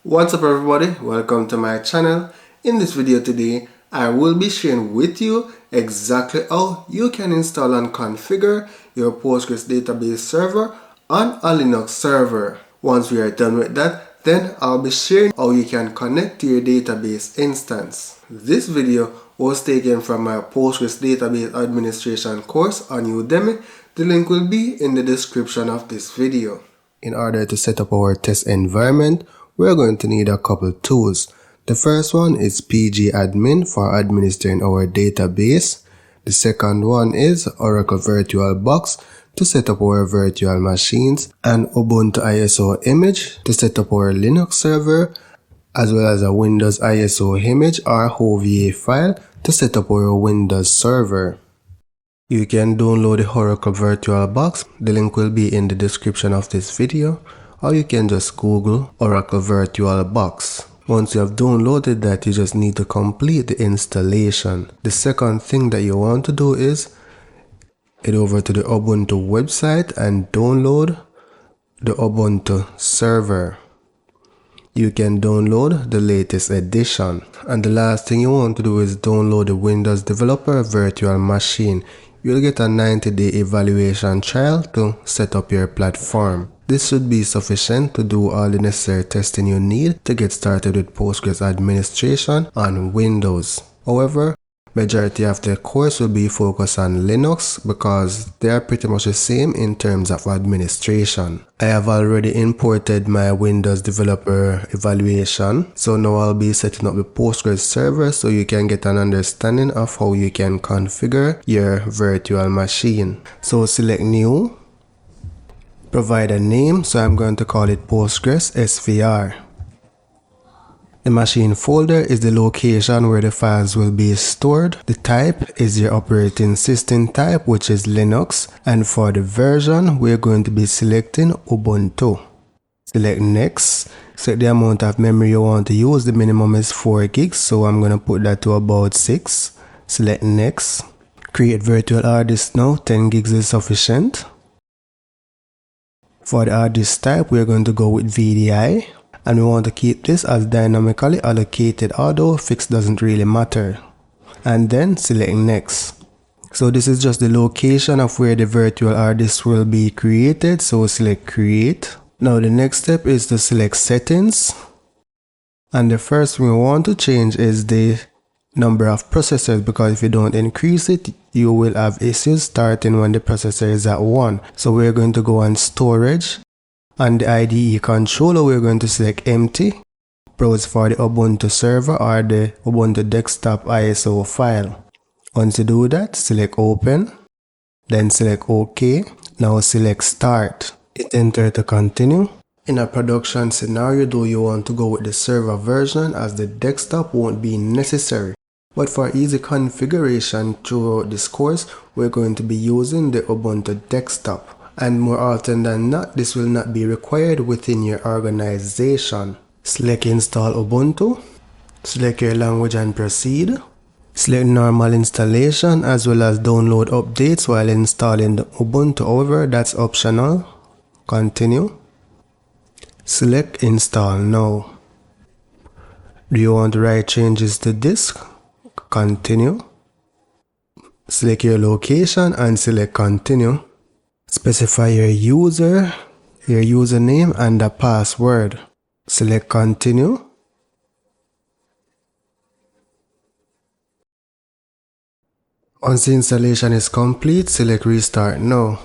What's up everybody, welcome to my channel. In this video today, I will be sharing with you exactly how you can install and configure your Postgres database server on a Linux server. Once we are done with that, then I'll be sharing how you can connect to your database instance. This video was taken from my Postgres database administration course on Udemy. The link will be in the description of this video. In order to set up our test environment, we're going to need a couple tools. The first one is pgadmin for administering our database. The second one is Oracle VirtualBox to set up our virtual machines, and Ubuntu ISO image to set up our Linux server, as well as a Windows ISO image or OVA file to set up our Windows server. You can download the Oracle VirtualBox. The link will be in the description of this video, or you can just Google Oracle VirtualBox. Once you have downloaded that, you just need to complete the installation. The second thing that you want to do is head over to the Ubuntu website and download the Ubuntu server. You can download the latest edition. And the last thing you want to do is download the Windows Developer Virtual Machine. You'll get a 90-day evaluation trial to set up your platform. This should be sufficient to do all the necessary testing you need to get started with Postgres administration on Windows. However, majority of the course will be focused on Linux because they are pretty much the same in terms of administration. I have already imported my Windows Developer evaluation, so now I'll be setting up the Postgres server so you can get an understanding of how you can configure your virtual machine. So select New, provide a name, so I'm going to call it Postgres SVR. The machine folder is the location where the files will be stored. The type is your operating system type, which is Linux, and for the version we're going to be selecting Ubuntu. Select Next. Select the amount of memory you want to use. The minimum is 4 gigs, so I'm going to put that to about 6. Select Next. Create virtual hard disk now. 10 gigs is sufficient. For the hard disk type, we're going to go with VDI. And we want to keep this as dynamically allocated, although fixed doesn't really matter. And then select Next. So this is just the location of where the virtual hard disk will be created, so select Create. Now the next step is to select Settings. And the first thing we want to change is the number of processors, because if you don't increase it, you will have issues starting when the processor is at 1. So we're going to go on Storage. On the IDE controller, we're going to select Empty, browse for the Ubuntu server or the Ubuntu desktop ISO file. Once you do that, select Open, then select OK. Now select Start. Hit Enter to continue. In a production scenario though, you want to go with the server version as the desktop won't be necessary. But for easy configuration throughout this course, we're going to be using the Ubuntu desktop. And more often than not, this will not be required within your organization. Select Install Ubuntu. Select your language and proceed. Select normal installation as well as download updates while installing the Ubuntu. However, that's optional. Continue. Select Install Now. Do you want to write changes to disk? Continue. Select your location and select Continue. Specify your username and the password. Select Continue. Once the installation is complete, select Restart Now.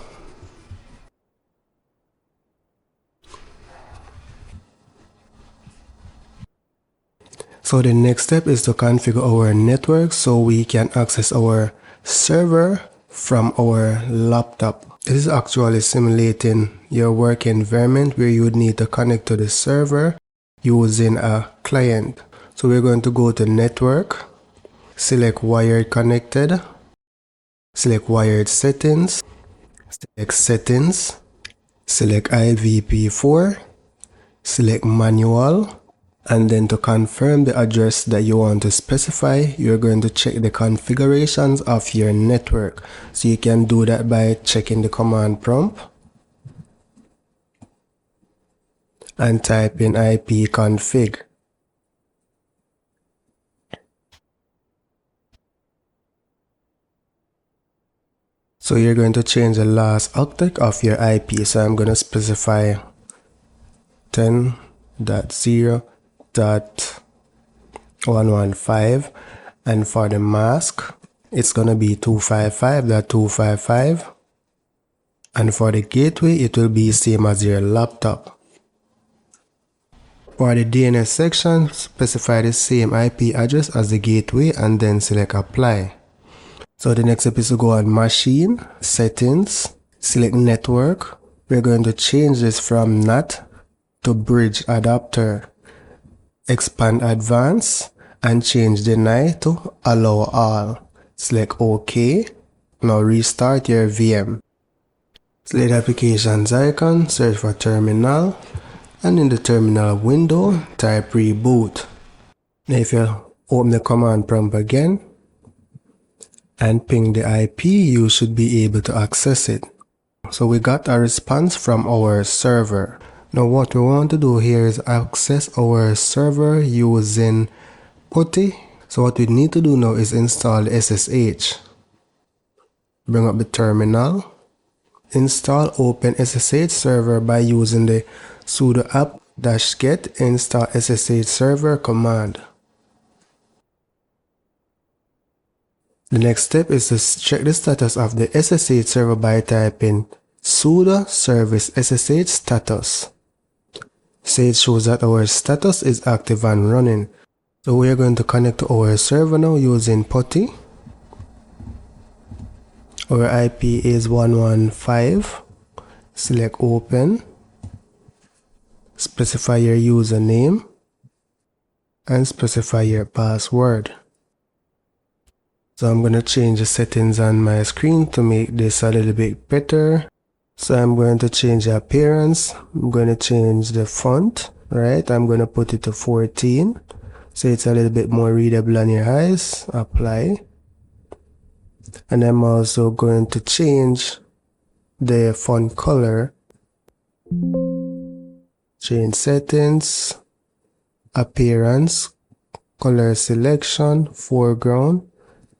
So the next step is to configure our network so we can access our server from our laptop. This is actually simulating your work environment where you would need to connect to the server using a client. So we're going to go to Network, select Wired Connected, select Wired Settings, select Settings, select IVP4, select Manual, and then to confirm the address that you want to specify, you're going to check the configurations of your network. So you can do that by checking the command prompt and type in ipconfig. So you're going to change the last octet of your IP. So I'm going to specify 10.0.115, and for the mask it's going to be 255.255, and for the gateway it will be same as your laptop. For the DNS section, specify the same IP address as the gateway and then select apply. So the next step is to go on machine, settings, select network. We're going to change this from NAT to bridge adapter. Expand advanced and change deny to allow all. Select OK. Now restart your VM. Select applications icon, search for terminal, and in the terminal window type reboot. Now if you open the command prompt again and ping the IP, you should be able to access it. So we got a response from our server. Now what we want to do here is access our server using PuTTY. So what we need to do now is install the SSH. Bring up the terminal. Install Open SSH Server by using the sudo apt-get install SSH server command. The next step is to check the status of the SSH server by typing sudo service SSH status. So it shows that our status is active and running. So we are going to connect to our server now using PuTTY. Our IP is 115. Select open. Specify your username and specify your password. So I'm going to change the settings on my screen to make this a little bit better. So I'm going to change the appearance. I'm going to change the font, right? I'm going to put it to 14. So it's a little bit more readable on your eyes. Apply. And I'm also going to change the font color. Change settings, appearance, color selection, foreground,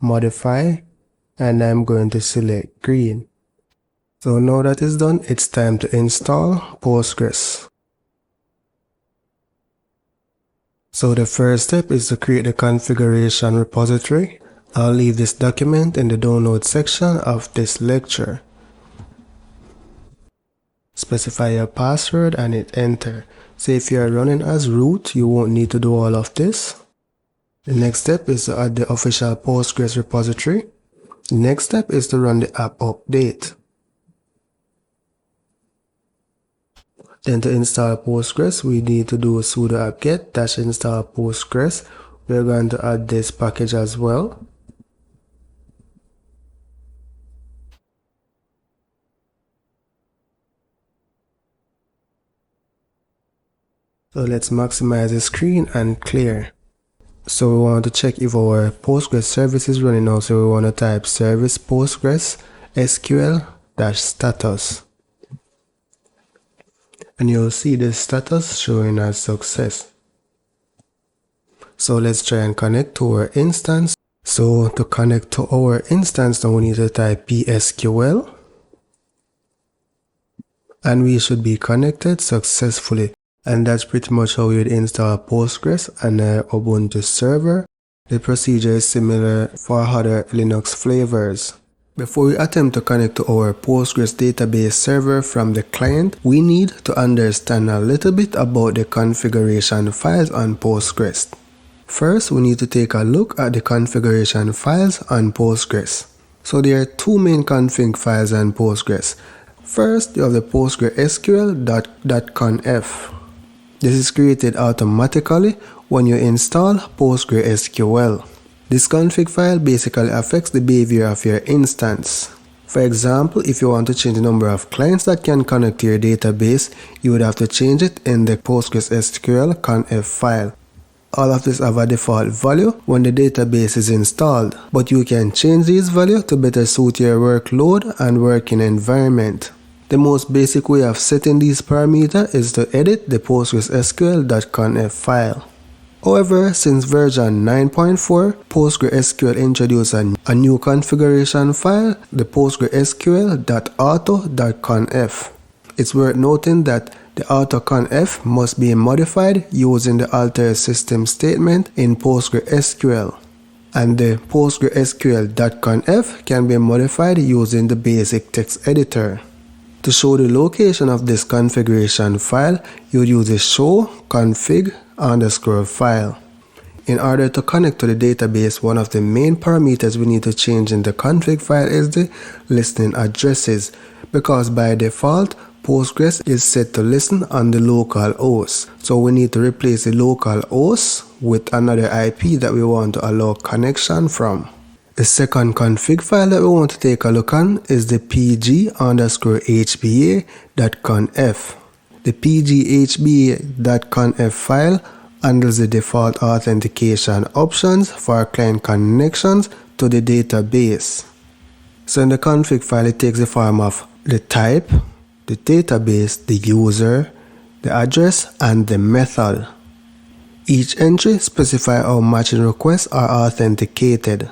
modify, and I'm going to select green. So now that is done, it's time to install Postgres. So the first step is to create the configuration repository. I'll leave this document in the download section of this lecture. Specify your password and hit enter. So if you are running as root, you won't need to do all of this. The next step is to add the official Postgres repository. The next step is to run the app update. Then to install Postgres, we need to do sudo apt-get -install Postgres. We're going to add this package as well. So let's maximize the screen and clear. So we want to check if our Postgres service is running now. So we want to type service Postgres SQL-status. And you'll see the status showing as success. So let's try and connect to our instance. So to connect to our instance, now we need to type PSQL. And we should be connected successfully. And that's pretty much how you'd install Postgres on an Ubuntu server. The procedure is similar for other Linux flavors. Before we attempt to connect to our Postgres database server from the client, we need to understand a little bit about the configuration files on Postgres. First, we need to take a look at the configuration files on Postgres. So there are two main config files on Postgres. First, you have the PostgreSQL.conf. This is created automatically when you install PostgreSQL. This config file basically affects the behavior of your instance. For example, if you want to change the number of clients that can connect to your database, you would have to change it in the PostgreSQL.conf file. All of this have a default value when the database is installed, but you can change these values to better suit your workload and working environment. The most basic way of setting these parameters is to edit the PostgreSQL.conf file. However, since version 9.4, PostgreSQL introduced a new configuration file, the PostgreSQL.auto.conf. It's worth noting that the autoconf must be modified using the alter system statement in PostgreSQL, and the PostgreSQL.conf can be modified using the basic text editor. To show the location of this configuration file, you would use a show config_file. In order to connect to the database, one of the main parameters we need to change in the config file is the listening addresses, because by default, Postgres is set to listen on the local host. So we need to replace the local host with another IP that we want to allow connection from. The second config file that we want to take a look on is the pg_hba.conf. The pghba.conf file handles the default authentication options for client connections to the database. So in the config file, it takes the form of the type, the database, the user, the address, and the method. Each entry specifies how matching requests are authenticated.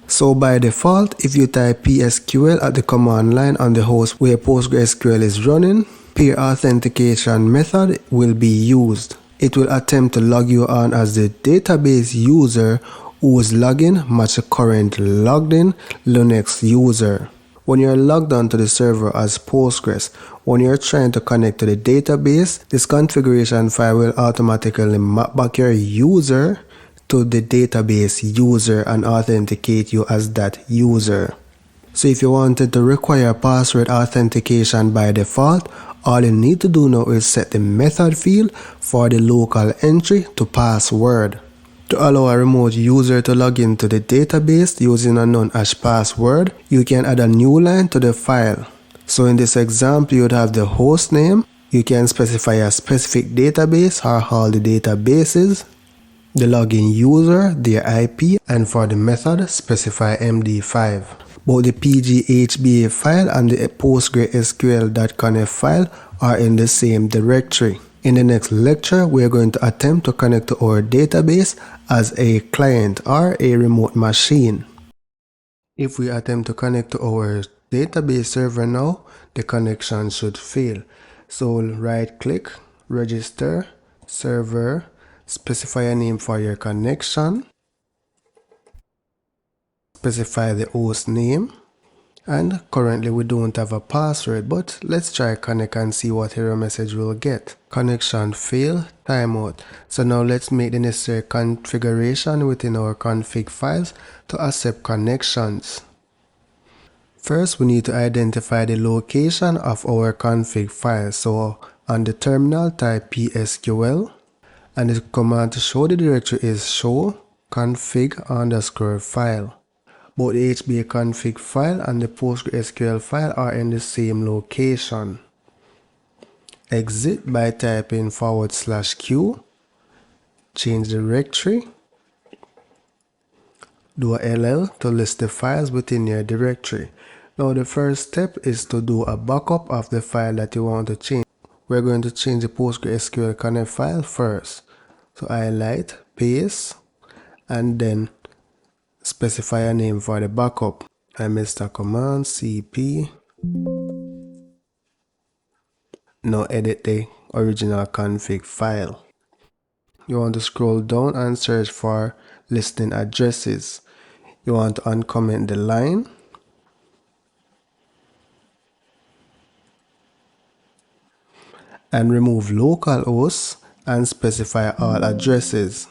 So by default, if you type PSQL at the command line on the host where PostgreSQL is running, peer authentication method will be used. It will attempt to log you on as the database user whose login matches the current logged in Linux user. When you're logged on to the server as Postgres, when you're trying to connect to the database, this configuration file will automatically map back your user to the database user and authenticate you as that user. So if you wanted to require password authentication by default, all you need to do now is set the method field for the local entry to password. To allow a remote user to log into the database using a non-hash password, you can add a new line to the file. So in this example, you would have the host name. You can specify a specific database or all the databases, the login user, their IP, and for the method, specify MD5. Both the pghba file and the postgresql.conf file are in the same directory. In the next lecture, we are going to attempt to connect to our database as a client or a remote machine. If we attempt to connect to our database server now, the connection should fail. So right click, register, server, specify a name for your connection, specify the host name, and currently we don't have a password, but let's try connect and see what error message we'll get. Connection fail, timeout. So now let's make the necessary configuration within our config files to accept connections. First, we need to identify the location of our config file. So on the terminal, type PSQL, and the command to show the directory is show config_file. Both the HBA config file and the PostgreSQL file are in the same location. Exit by typing /Q, change directory, do a LL to list the files within your directory. Now the first step is to do a backup of the file that you want to change. We're going to change the PostgreSQL conf file first. So highlight, paste, and then specify a name for the backup. I missed a command, cp. Now edit the original config file. You want to scroll down and search for listening addresses. You want to uncomment the line. And remove localhost and specify all addresses.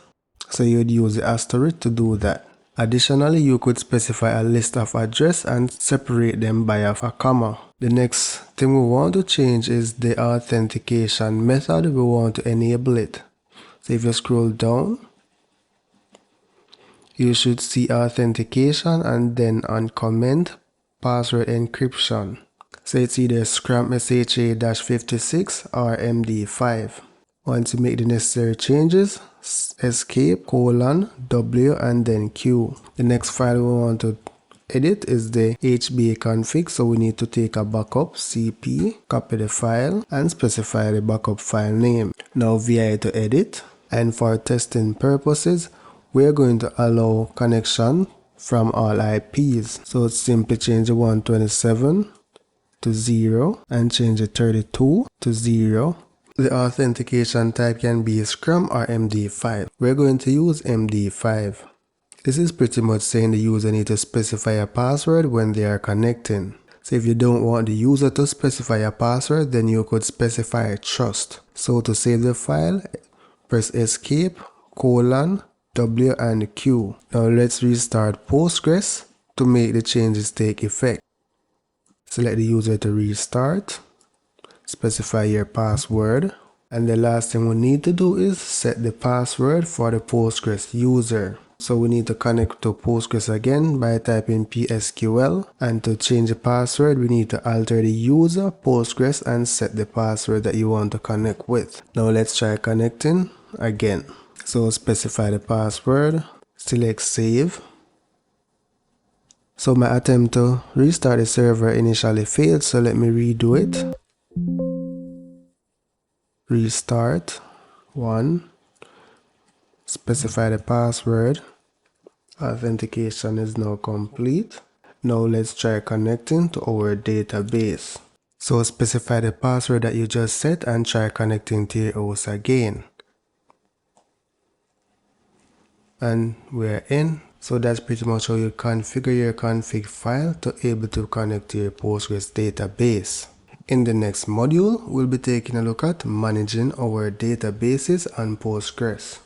So you'd use the asterisk to do that. Additionally, you could specify a list of addresses and separate them by a comma. The next thing we want to change is the authentication method. We want to enable it. So if you scroll down, you should see authentication and then uncomment password encryption. So it's either scram SHA-56 or MD5. Once you make the necessary changes, escape, : W, and then Q. The next file we want to edit is the HBA config, so we need to take a backup, cp, copy the file, and specify the backup file name. Now VI to edit, and for testing purposes, we're going to allow connection from all IPs. So simply change the 127 to 0 and change the 32 to 0. The authentication type can be Scrum or MD5. We're going to use MD5. This is pretty much saying the user needs to specify a password when they are connecting. So if you don't want the user to specify a password, then you could specify trust. So to save the file, press escape, W and Q. Now let's restart Postgres to make the changes take effect. Select the user to restart, specify your password, and the last thing we need to do is set the password for the Postgres user. So we need to connect to Postgres again by typing PSQL, and to change the password we need to alter the user, Postgres, and set the password that you want to connect with. Now let's try connecting again. So specify the password, select save. So my attempt to restart the server initially failed, so let me redo it. Restart 1, specify the password. Authentication is now complete. Now let's try connecting to our database. So specify the password that you just set and try connecting to your host again. And we're in. So that's pretty much how you configure your config file to able to connect to your Postgres database. In the next module, we'll be taking a look at managing our databases on Postgres.